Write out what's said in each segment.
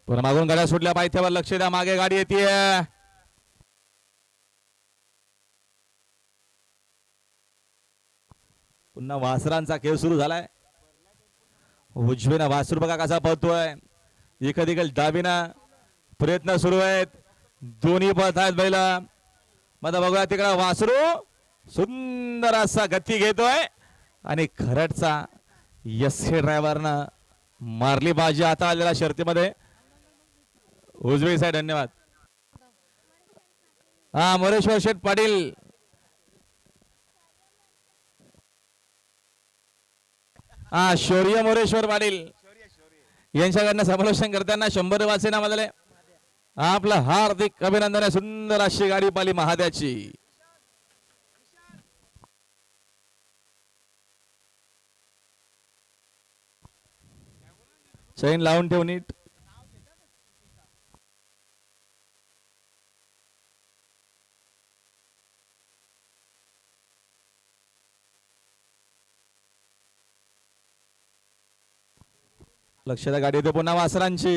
पण मागून गाड्या सुटल्या पायथ्यावर लक्ष द्या मागे गाडी येते पुन्हा वासरांचा खेळ सुरू झालाय उजवीना वासरू बघा कसा पळतोय इकडे डावीना प्रयत्न सुरू आहेत दोन्ही पळत आहेत बैल मग बघूया तिकडे वासरू सुंदर असा गती घेतोय आणि खरडचा यस्से ड्रायव्हरनं मारली बाजी आता आलेल्या शर्तीमध्ये उजवी साईड धन्यवाद हा मोरेश्वर शेठ पाटील हा शौर्य मोरेश्वर पाटील यांच्याकडनं समालोचन करताना 100 वाचे नावाले आपलं हार्दिक अभिनंदन आहे सुंदर अशी गाडी पाली महाद्याची चैन लावून ठेव नीट लक्ष द्या गाडी येते पुन्हा वासरांची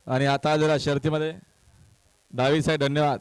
आणि आता जरा शर्तीमध्ये डावी साईड धन्यवाद